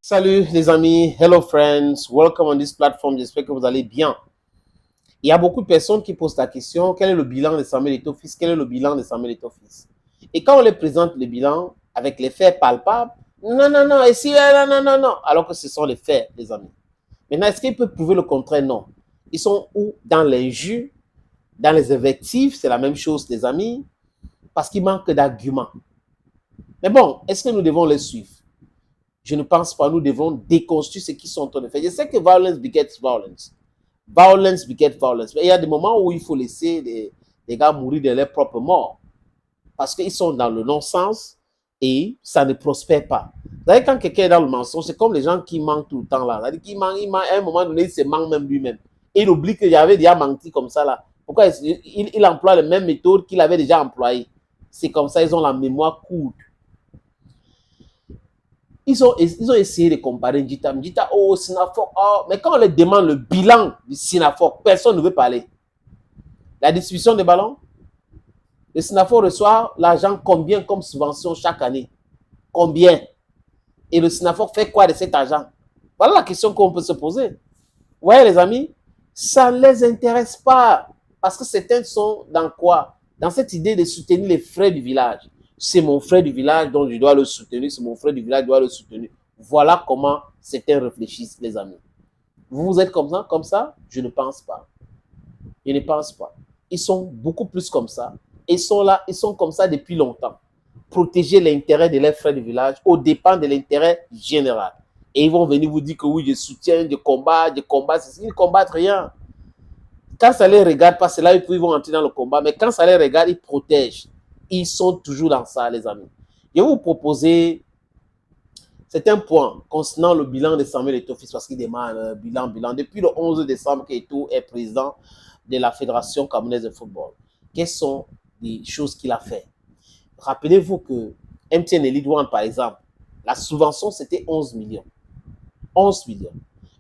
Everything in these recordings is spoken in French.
Salut les amis, hello friends, welcome on this platform, j'espère que vous allez bien. Il y a beaucoup de personnes qui posent la question, quel est le bilan de Samuel Eto'o-Fils? Quel est le bilan de Samuel Eto'o-Fils? Et quand on les présente le bilan avec les faits palpables, non, non, non, et si, non, non, non, non, alors que ce sont les faits, les amis. Maintenant, est-ce qu'ils peuvent prouver le contraire? Non. Ils sont où? Dans l'injure, dans les invectives, c'est la même chose, les amis, parce qu'il manque d'arguments. Mais bon, est-ce que nous devons les suivre? Je ne pense pas. Nous devons déconstruire ce qu'ils sont en train de faire. Je sais que violence begets violence. Violence begets violence. Mais il y a des moments où il faut laisser les gars mourir de leur propre mort. Parce qu'ils sont dans le non-sens et ça ne prospère pas. Vous savez, quand quelqu'un est dans le mensonge, c'est comme les gens qui mentent tout le temps là. C'est-à-dire qu'il ment, à un moment donné, il se ment même lui-même. Et il oublie qu'il avait déjà menti comme ça là. Pourquoi il emploie les mêmes méthodes qu'il avait déjà employées? C'est comme ça, ils ont la mémoire courte. Ils ont essayé de comparer Ndjita. Ndjita, oh, Sinafoc, oh. Mais quand on leur demande le bilan du Sinafoc, personne ne veut parler. La distribution des ballons, le Sinafoc reçoit l'argent combien comme subvention chaque année? Combien? Et le Sinafoc fait quoi de cet argent? Voilà la question qu'on peut se poser. Vous voyez les amis, ça ne les intéresse pas. Parce que certains sont dans quoi? Dans cette idée de soutenir les frères du village. C'est mon frère du village, donc je dois le soutenir. C'est mon frère du village, je dois le soutenir. Voilà comment certains réfléchissent, les amis. Vous êtes comme ça? Comme ça? Je ne pense pas. Je ne pense pas. Ils sont beaucoup plus comme ça. Ils sont là, ils sont comme ça depuis longtemps. Protéger l'intérêt de leurs frères du village aux dépens de l'intérêt général. Et ils vont venir vous dire que oui, je soutiens, je combats, ils ne combattent rien. Quand ça les regarde pas, c'est là où ils vont entrer dans le combat. Mais quand ça les regarde, ils protègent. Ils sont toujours dans ça, les amis. Je vais vous proposer certains points concernant le bilan de Samuel Eto'o-Fils parce qu'il demande bilan. Depuis le 11 décembre qu'Eto'o est président de la Fédération camerounaise de football. Quelles sont les choses qu'il a fait? Rappelez-vous que MTN Elite One, par exemple, la subvention, c'était 11 millions. 11 millions.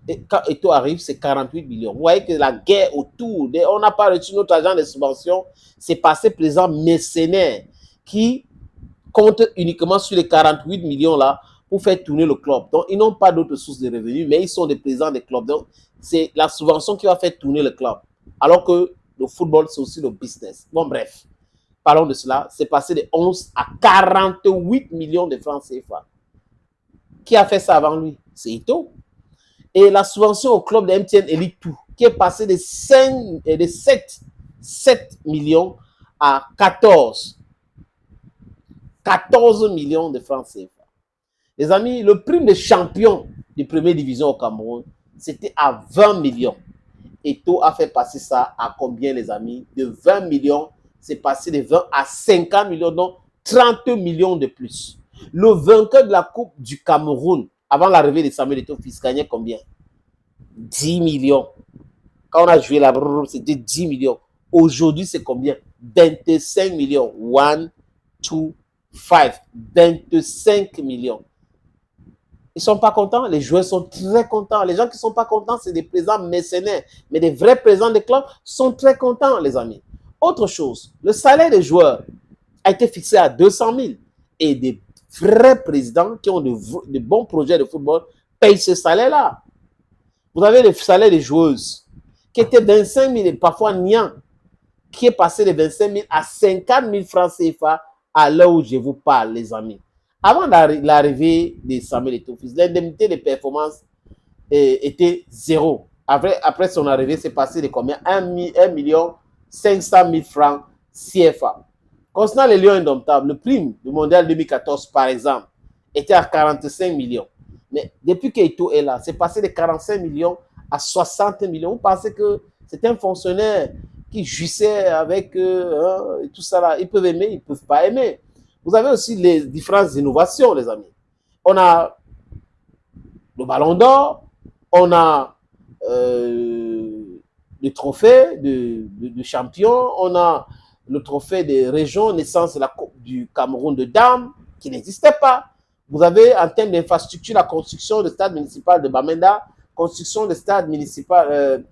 Et quand Eto'o arrive, c'est 48 millions. Vous voyez que la guerre autour, on n'a pas reçu notre argent de subvention, c'est passé président mercenaire qui compte uniquement sur les 48 millions là pour faire tourner le club. Donc, ils n'ont pas d'autres sources de revenus, mais ils sont des présidents des clubs. Donc, c'est la subvention qui va faire tourner le club. Alors que le football, c'est aussi le business. Bon, bref, parlons de cela. C'est passé de 11 à 48 millions de francs CFA. Qui a fait ça avant lui? C'est Eto'o. Et la subvention au club de MTN Elite 2, qui est passé de 7 millions à 14 millions de francs CFA. Les amis, le prix de champion de première division au Cameroun, c'était à 20 millions. Eto'o a fait passer ça à combien, les amis? De 20 millions, c'est passé de 20 à 50 millions, donc 30 millions de plus. Le vainqueur de la Coupe du Cameroun, avant l'arrivée de Samuel Eto'o-Fils, gagnait combien? 10 millions. Quand on a joué là, c'était 10 millions. Aujourd'hui, c'est combien? 25 millions. 1, 2, 5. 25 millions. Ils ne sont pas contents. Les joueurs sont très contents. Les gens qui ne sont pas contents, c'est des présidents mercenaires. Mais des vrais présidents de clubs sont très contents, les amis. Autre chose, le salaire des joueurs a été fixé à 200 000. Et des vrais présidents qui ont de bons projets de football payent ce salaire-là. Vous avez le salaire des joueuses qui était 25 000 et parfois niant, qui est passé de 25 000 à 50 000 francs CFA à l'heure où je vous parle, les amis. Avant l'arrivée de Samuel Eto'o-Fils, l'indemnité de performance était zéro. Après son arrivée, c'est passé de combien? 1 500 000 francs CFA. Concernant les Lions indomptables, le prime du mondial 2014, par exemple, était à 45 millions. Mais depuis qu'Eto'o est là, c'est passé de 45 millions à 60 millions. Vous pensez que c'est un fonctionnaire qui jouissait avec tout ça là. Ils peuvent aimer, ils ne peuvent pas aimer. Vous avez aussi les différentes innovations, les amis. On a le ballon d'or, on a le trophée de champion, on a le trophée de région, naissance de la Coupe du Cameroun de dames, qui n'existait pas. Vous avez en termes d'infrastructure la construction du stade municipal de Bamenda, construction de stade municipal,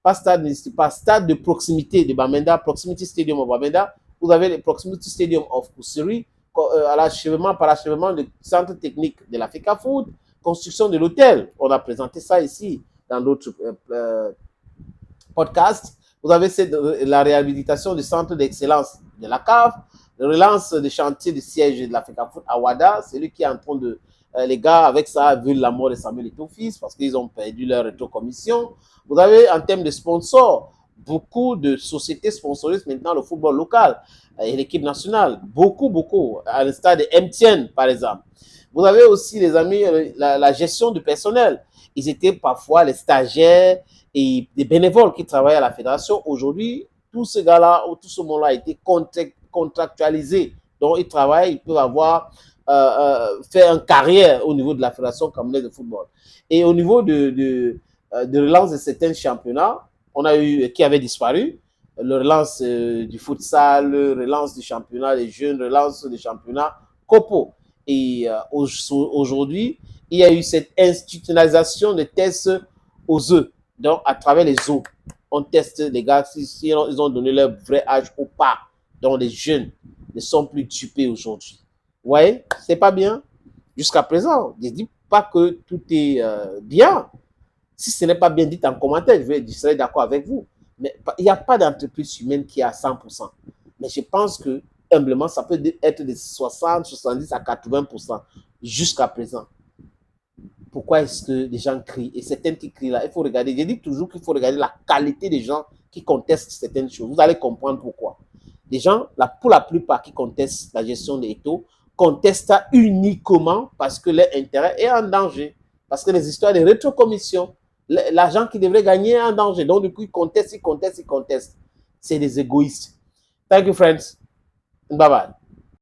pas stade municipal, stade de proximité de Bamenda, Proximity Stadium of Bamenda. Vous avez le Proximity Stadium of Kusuri, par l'achèvement du centre technique de l'Africa Food. construction de l'hôtel. On a présenté ça ici dans d'autres podcasts. Vous avez la réhabilitation du centre d'excellence de la CAF, la relance des chantiers du siège de l'Africa Foot à Ouada. C'est lui qui est en train de... les gars, avec ça, vu la mort de Samuel Eto'o-Fils, parce qu'ils ont perdu leur rétrocommission. Vous avez, en termes de sponsors, beaucoup de sociétés sponsorisent maintenant le football local et l'équipe nationale. Beaucoup. À l'instar de MTN, par exemple. Vous avez aussi, les amis, la gestion du personnel. Ils étaient parfois les stagiaires et des bénévoles qui travaillent à la fédération. Aujourd'hui, tous ces gars-là, tout ce monde-là a été contractualisé. Donc, ils travaillent, ils peuvent avoir fait une carrière au niveau de la fédération camerounaise de football. Et au niveau de relance de certains championnats, on a eu qui avait disparu, le relance du futsal, le relance du championnat des jeunes, relance du championnat Copo. Et aujourd'hui, il y a eu cette institutionnalisation des tests aux œufs. Donc, à travers les œufs, on teste les gars si ils ont donné leur vrai âge ou pas. Donc, les jeunes ne sont plus dupés aujourd'hui. Vous voyez, c'est pas bien. Jusqu'à présent, je ne dis pas que tout est bien. Si ce n'est pas bien, dites en commentaire, je serai d'accord avec vous. Mais il n'y a pas d'entreprise humaine qui est à 100%. Mais je pense que, humblement, ça peut être de 60, 70 à 80% jusqu'à présent. Pourquoi est-ce que les gens crient? Et certains qui crient là, il faut regarder. Je dis toujours qu'il faut regarder la qualité des gens qui contestent certaines choses. Vous allez comprendre pourquoi. Les gens, pour la plupart qui contestent la gestion des Eto'o, contestent ça uniquement parce que leur intérêt est en danger. Parce que les histoires de rétrocommission, l'argent qu'ils devraient gagner est en danger. Donc, du coup, ils contestent. C'est des égoïstes. Thank you, friends. Bye bye.